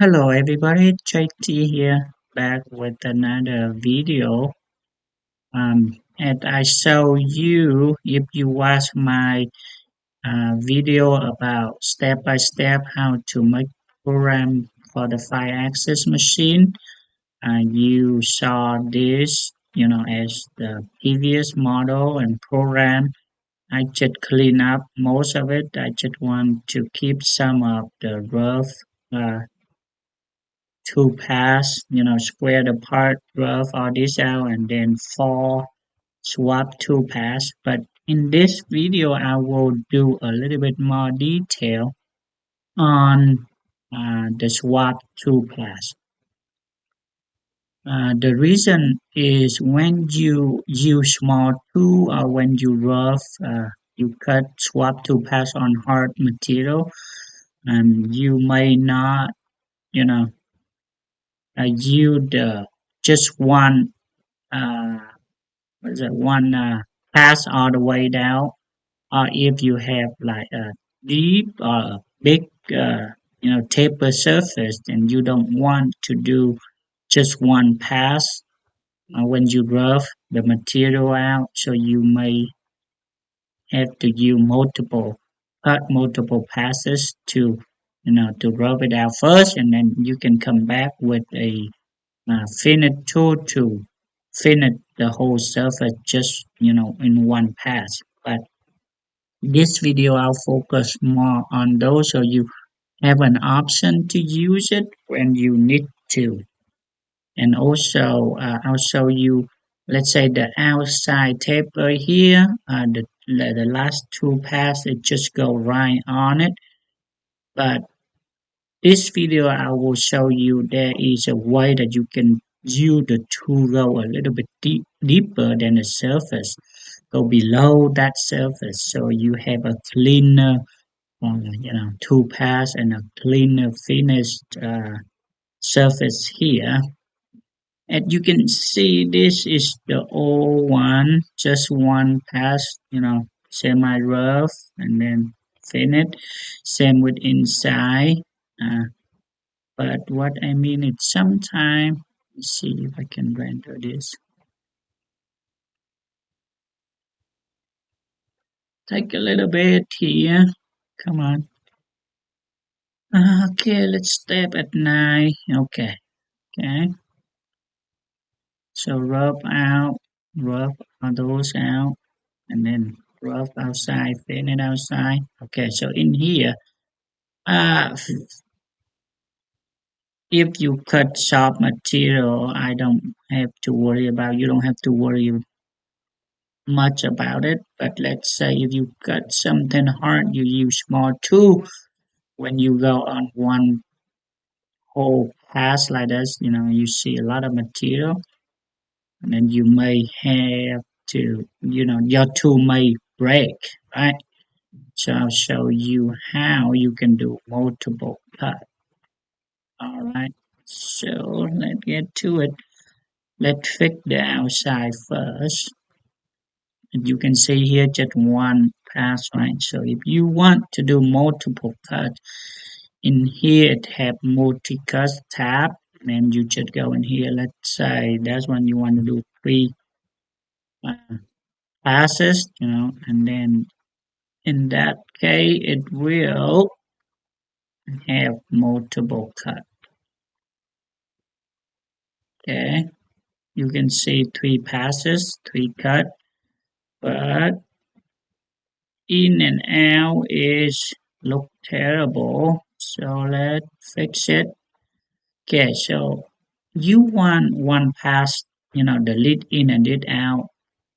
Hello everybody, JT here, back with another video. And I show you, if you watch my video about step by step how to make program for the 5-axis machine, you saw this, as the previous model and program. I just clean up most of it. I just want to keep some of the rough uh, two pass, square the part, rough all this out, and then four swap two pass. But in this video, I will do a little bit more detail on the swap two pass. The reason is when you use small tool or when you rough, you cut swap two pass on hard material, and you may not, you know, use just one uh, what is it, one pass all the way down, or if you have like a deep or a big taper surface, then you don't want to do just one pass when you rough the material out, so you may have to use multiple passes to to rub it out first, and then you can come back with a finish tool to finish the whole surface just in one pass. But this video I'll focus more on those so you have an option to use it when you need to. And also I'll show you, let's say the outside taper here, the last two pass it just go right on it. But this video I will show you there is a way that you can use the tool go a little bit deeper than the surface, go below that surface, so you have a cleaner tool pass and a cleaner finished surface here. And you can see this is the old one, just one pass, semi rough and then finish. Same with inside. Uh, but what I mean is sometime, let's see if I can render this. Take a little bit here. Come on. Okay, let's step at 9. Okay. So rub all those out, and then rub outside, finish outside. Okay, so in here, uh, if you cut soft material, I don't have to worry about. You don't have to worry much about it. But let's say if you cut something hard, you use small tool. When you go on one whole pass like this, you see a lot of material, and then you may have to, your tool may break, right? So I'll show you how you can do multiple cut. All right, so let's get to it. Let's fix the outside first. And you can see here just one pass, right? So if you want to do multiple cut, in here it have multi-cut tab, and you just go in here. Let's say that's when you want to do 3 uh, passes, and then in that case it will have multiple cut. Okay, you can see 3 passes, 3 cut, but in and out is look terrible. So let's fix it. Okay, so you want one pass, the lead in and lead out.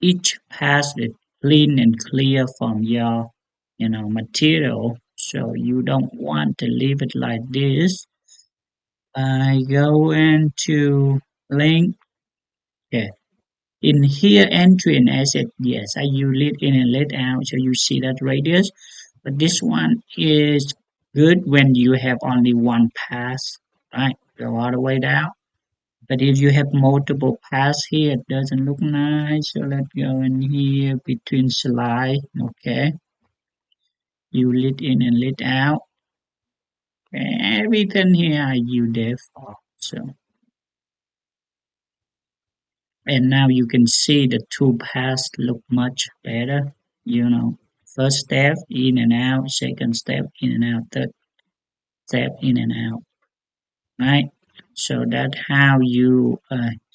Each pass is clean and clear from your, material. So you don't want to leave it like this. I go into link. Okay. In here, entry and exit, yes, I use lead in and lead out, so you see that radius. But this one is good when you have only one pass, right? Go all the way down. But if you have multiple pass here, it doesn't look nice. So let's go in here between slide. Okay. You lead in and lead out. Everything here I use default. So, and now you can see the two paths look much better. You know, first step in and out, second step in and out, third step in and out, right? So that how you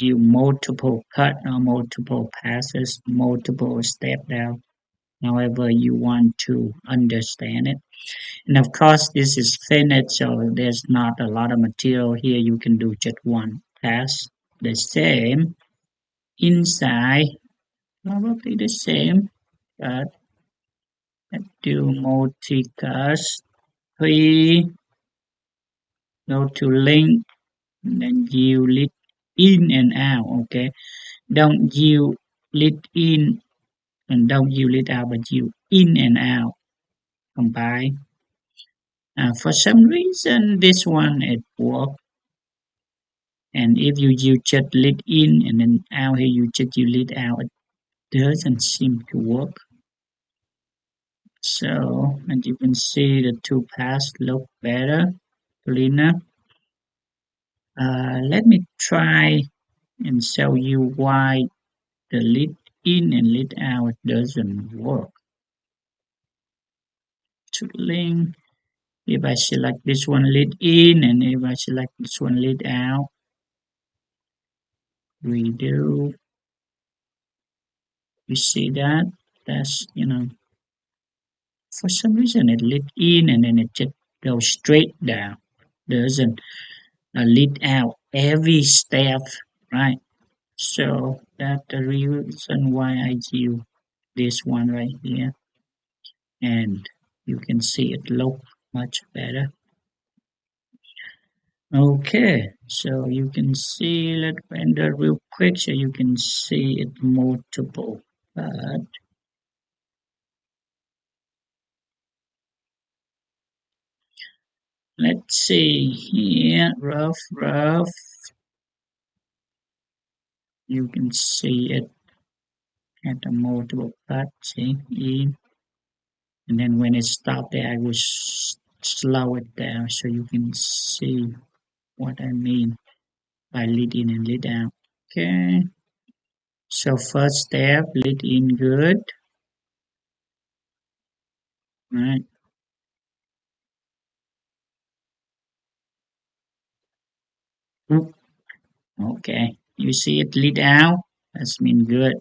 multiple cut or multiple passes, multiple step down, however you want to understand it. And of course, this is finished, so there's not a lot of material here. You can do just one pass. The same inside, probably the same, but let's do multicast. Three, go to link, and then you lead in and out. Okay, don't you lead in and don't you lead out, but you in and out combine. For some reason, this one it worked. And if you just lead in and then out here you lead out, it doesn't seem to work. So, and you can see the two paths look better, cleaner. Let me try and show you why the lead in and lead out doesn't work. To link, if I select this one lead in and if I select this one lead out, redo, you see that? That's, for some reason it lead in and then it just goes straight down. Doesn't lead out every step, right? So that's the reason why I use this one right here. And you can see it look much better. Okay, so you can see, let's render real quick so you can see it multiple. But let's see here, rough. You can see it at the multiple part, see, in. And then when it stopped there, I will slow it down so you can see what I mean by lead in and lead out. Okay, so first step, lead in good, right? Oop, okay, you see it lead out, that's mean good.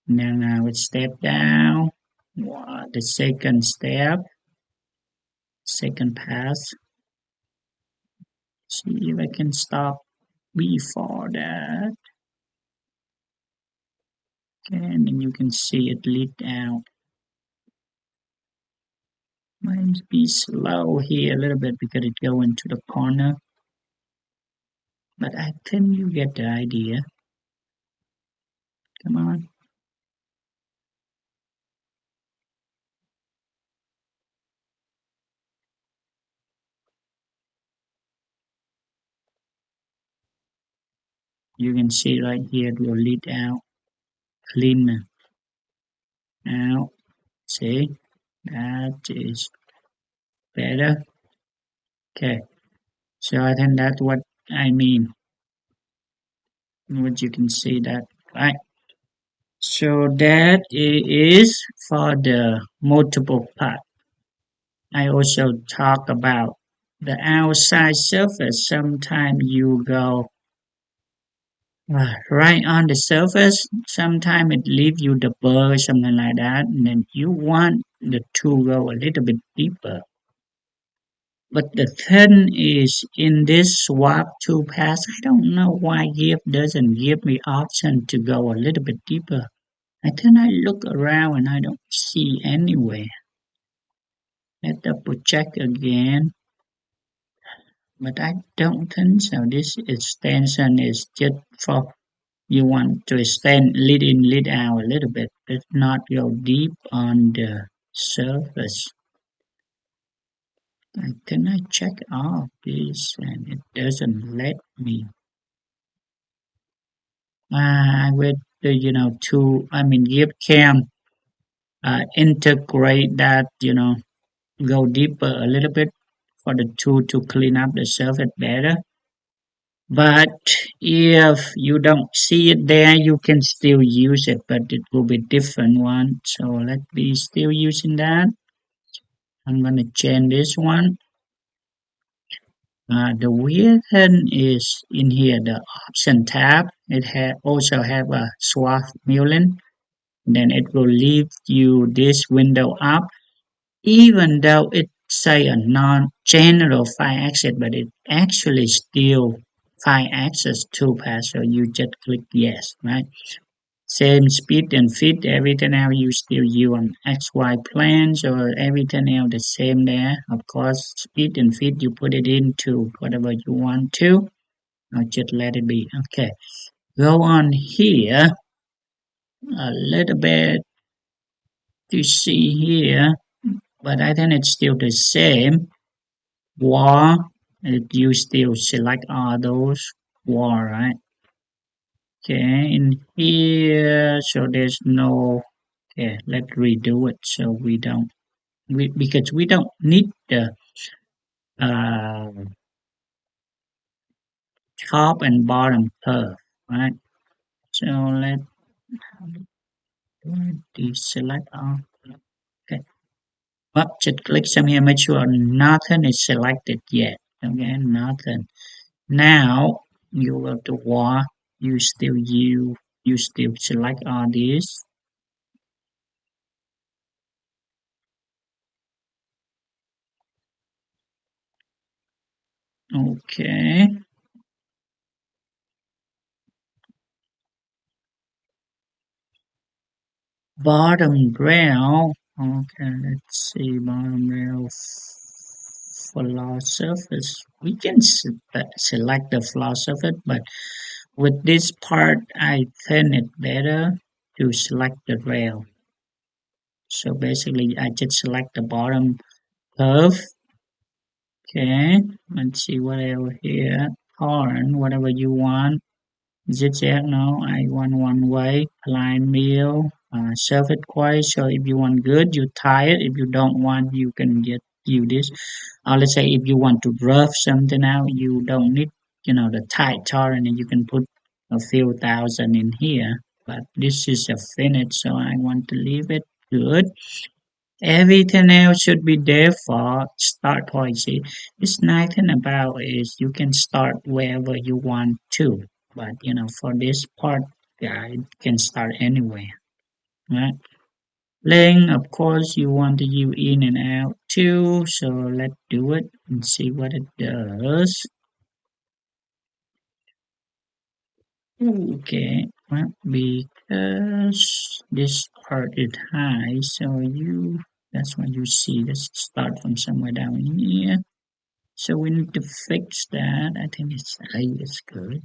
Now I would step down, the second step, second pass. See if I can stop before that. Okay, and then you can see it lead out. Might be slow here a little bit because it go into the corner. But I think you get the idea. Come on. You can see right here it will lead out, clean out. See, that is better. Okay, so I think that's what I mean. What you can see that, right? So that is for the multiple part. I also talk about the outside surface. Sometimes you go right on the surface. Sometimes it leave you the burr, something like that, and then you want the tool go a little bit deeper. But the thing is, in this Swarf Toolpath, I don't know why Gibbs doesn't give me option to go a little bit deeper. And then I look around and I don't see anywhere. Let's double check again. But I don't think so. This extension is just for you want to extend lead in, lead out a little bit, but not go deep on the surface. Then I check off this and it doesn't let me. With the Gibbscam integrate that go deeper a little bit for the tool to clean up the surface better. But if you don't see it there, you can still use it, but it will be different one. So let's be still using that. I'm gonna change this one. The width is in here, the option tab. It also have a swarf milling. Then it will leave you this window up, even though it say a non-general file access, but it actually still file access toolpath. So you just click yes, right? Same speed and fit, everything else you still use on XY planes or everything else the same there. Of course, speed and fit you put it into whatever you want to. Or just let it be. Okay. Go on here a little bit to see here, but I think it's still the same. War, you still select all those war, right? Okay, in here, so there's no. Okay, let's redo it so because we don't need the uh, top and bottom curve, right? So let's deselect all. Okay, but just click some here, make sure nothing is selected yet. Okay, nothing. Now you go to war, you still select all these. Okay, bottom rail. Okay, let's see bottom rail floor surface. We can select the floor surface, but with this part, I think it better to select the rail. So basically, I just select the bottom curve. Okay, let's see what else here. Horn, whatever you want. Zigzag, no, I want one way. Line mill, surface quite. So if you want good, you tie it. If you don't want, you can get you this. Let's say if you want to rough something out, you don't need, the tight torrent, and you can put a few thousand in here. But this is a finish, so I want to leave it good. Everything else should be there for start point. See, it's nice thing about is you can start wherever you want to, but for this part, yeah, it can start anywhere, right? Length, of course, you want to use in and out too, so let's do it and see what it does. Okay, well, because this part is high, so that's what you see. Let's start from somewhere down here. So we need to fix that. I think it's A is good.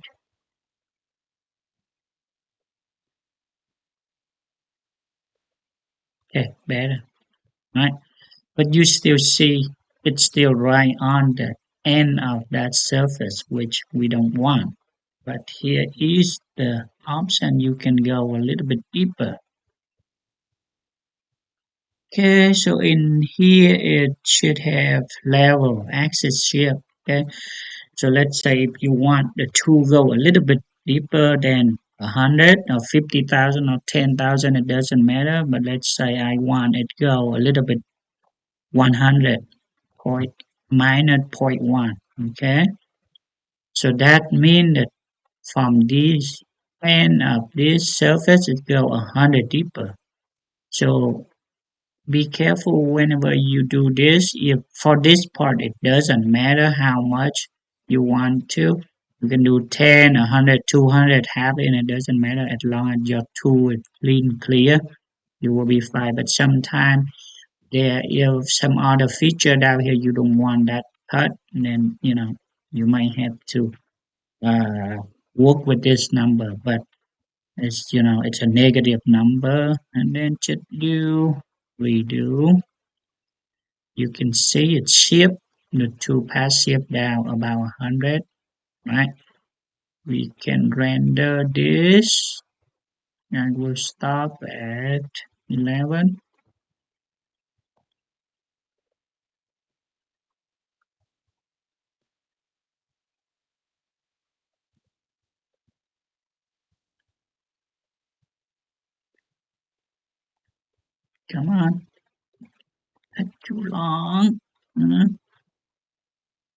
Okay, better, right? But you still see it's still right on the end of that surface, which we don't want. But here is the option you can go a little bit deeper. Okay, so in here it should have level axis shift. Okay, so let's say if you want the tool go a little bit deeper than 100 or 50,000 or 10,000, it doesn't matter. But let's say I want it go a little bit 100 point minus point 1. Okay, so that means that from this end of this surface it go 100 deeper. So be careful whenever you do this. If for this part it doesn't matter how much you want to. You can do 10, 100, 200, half and it doesn't matter as long as your tool is clear. You will be fine. But sometimes there is some other feature down here you don't want that cut, then you might have to uh, work with this number. But it's a negative number, and then just do redo. You can see it shift the two pass shift down about 100, right? We can render this and we'll stop at 11. Come on, not too long. Mhm.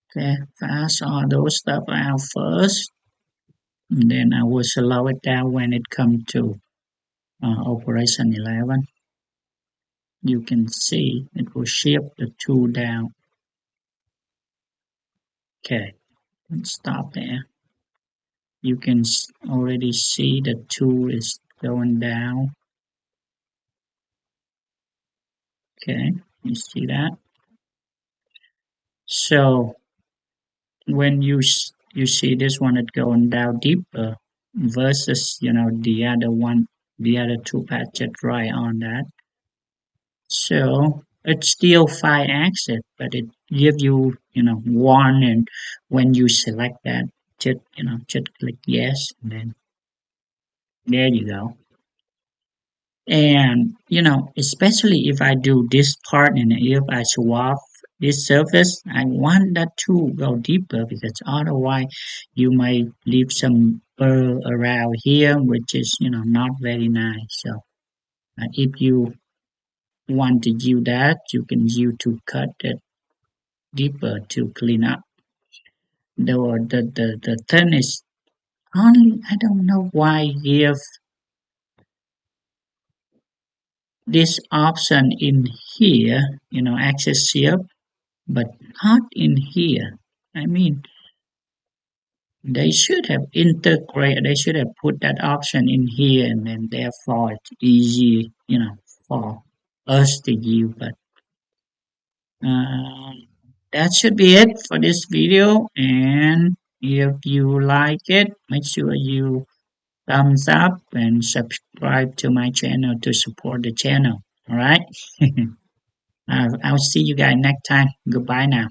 Okay, fast all those stuff out first, and then I will slow it down when it comes to operation 11. You can see it will shift the tool down. Okay, let's stop there. You can already see the tool is going down. Okay, you see that? So when you see this one it going down deeper versus the other one, the other two patches right on that. So it's still 5 axis, but it give you one, and when you select that, just click yes, and then there you go. And especially if I do this part and if I swap this surface, I want that to go deeper because otherwise you might leave some burr around here, which is not very nice. So if you want to use that, you can use to cut it deeper to clean up. The thing is only I don't know why give this option in here, access here, but not in here. I mean, they should have integrated, they should have put that option in here, and then therefore it's easy, for us to use. But uh, that should be it for this video. And if you like it, make sure you thumbs up and subscribe to my channel to support the channel. All right. I'll see you guys next time. Goodbye now.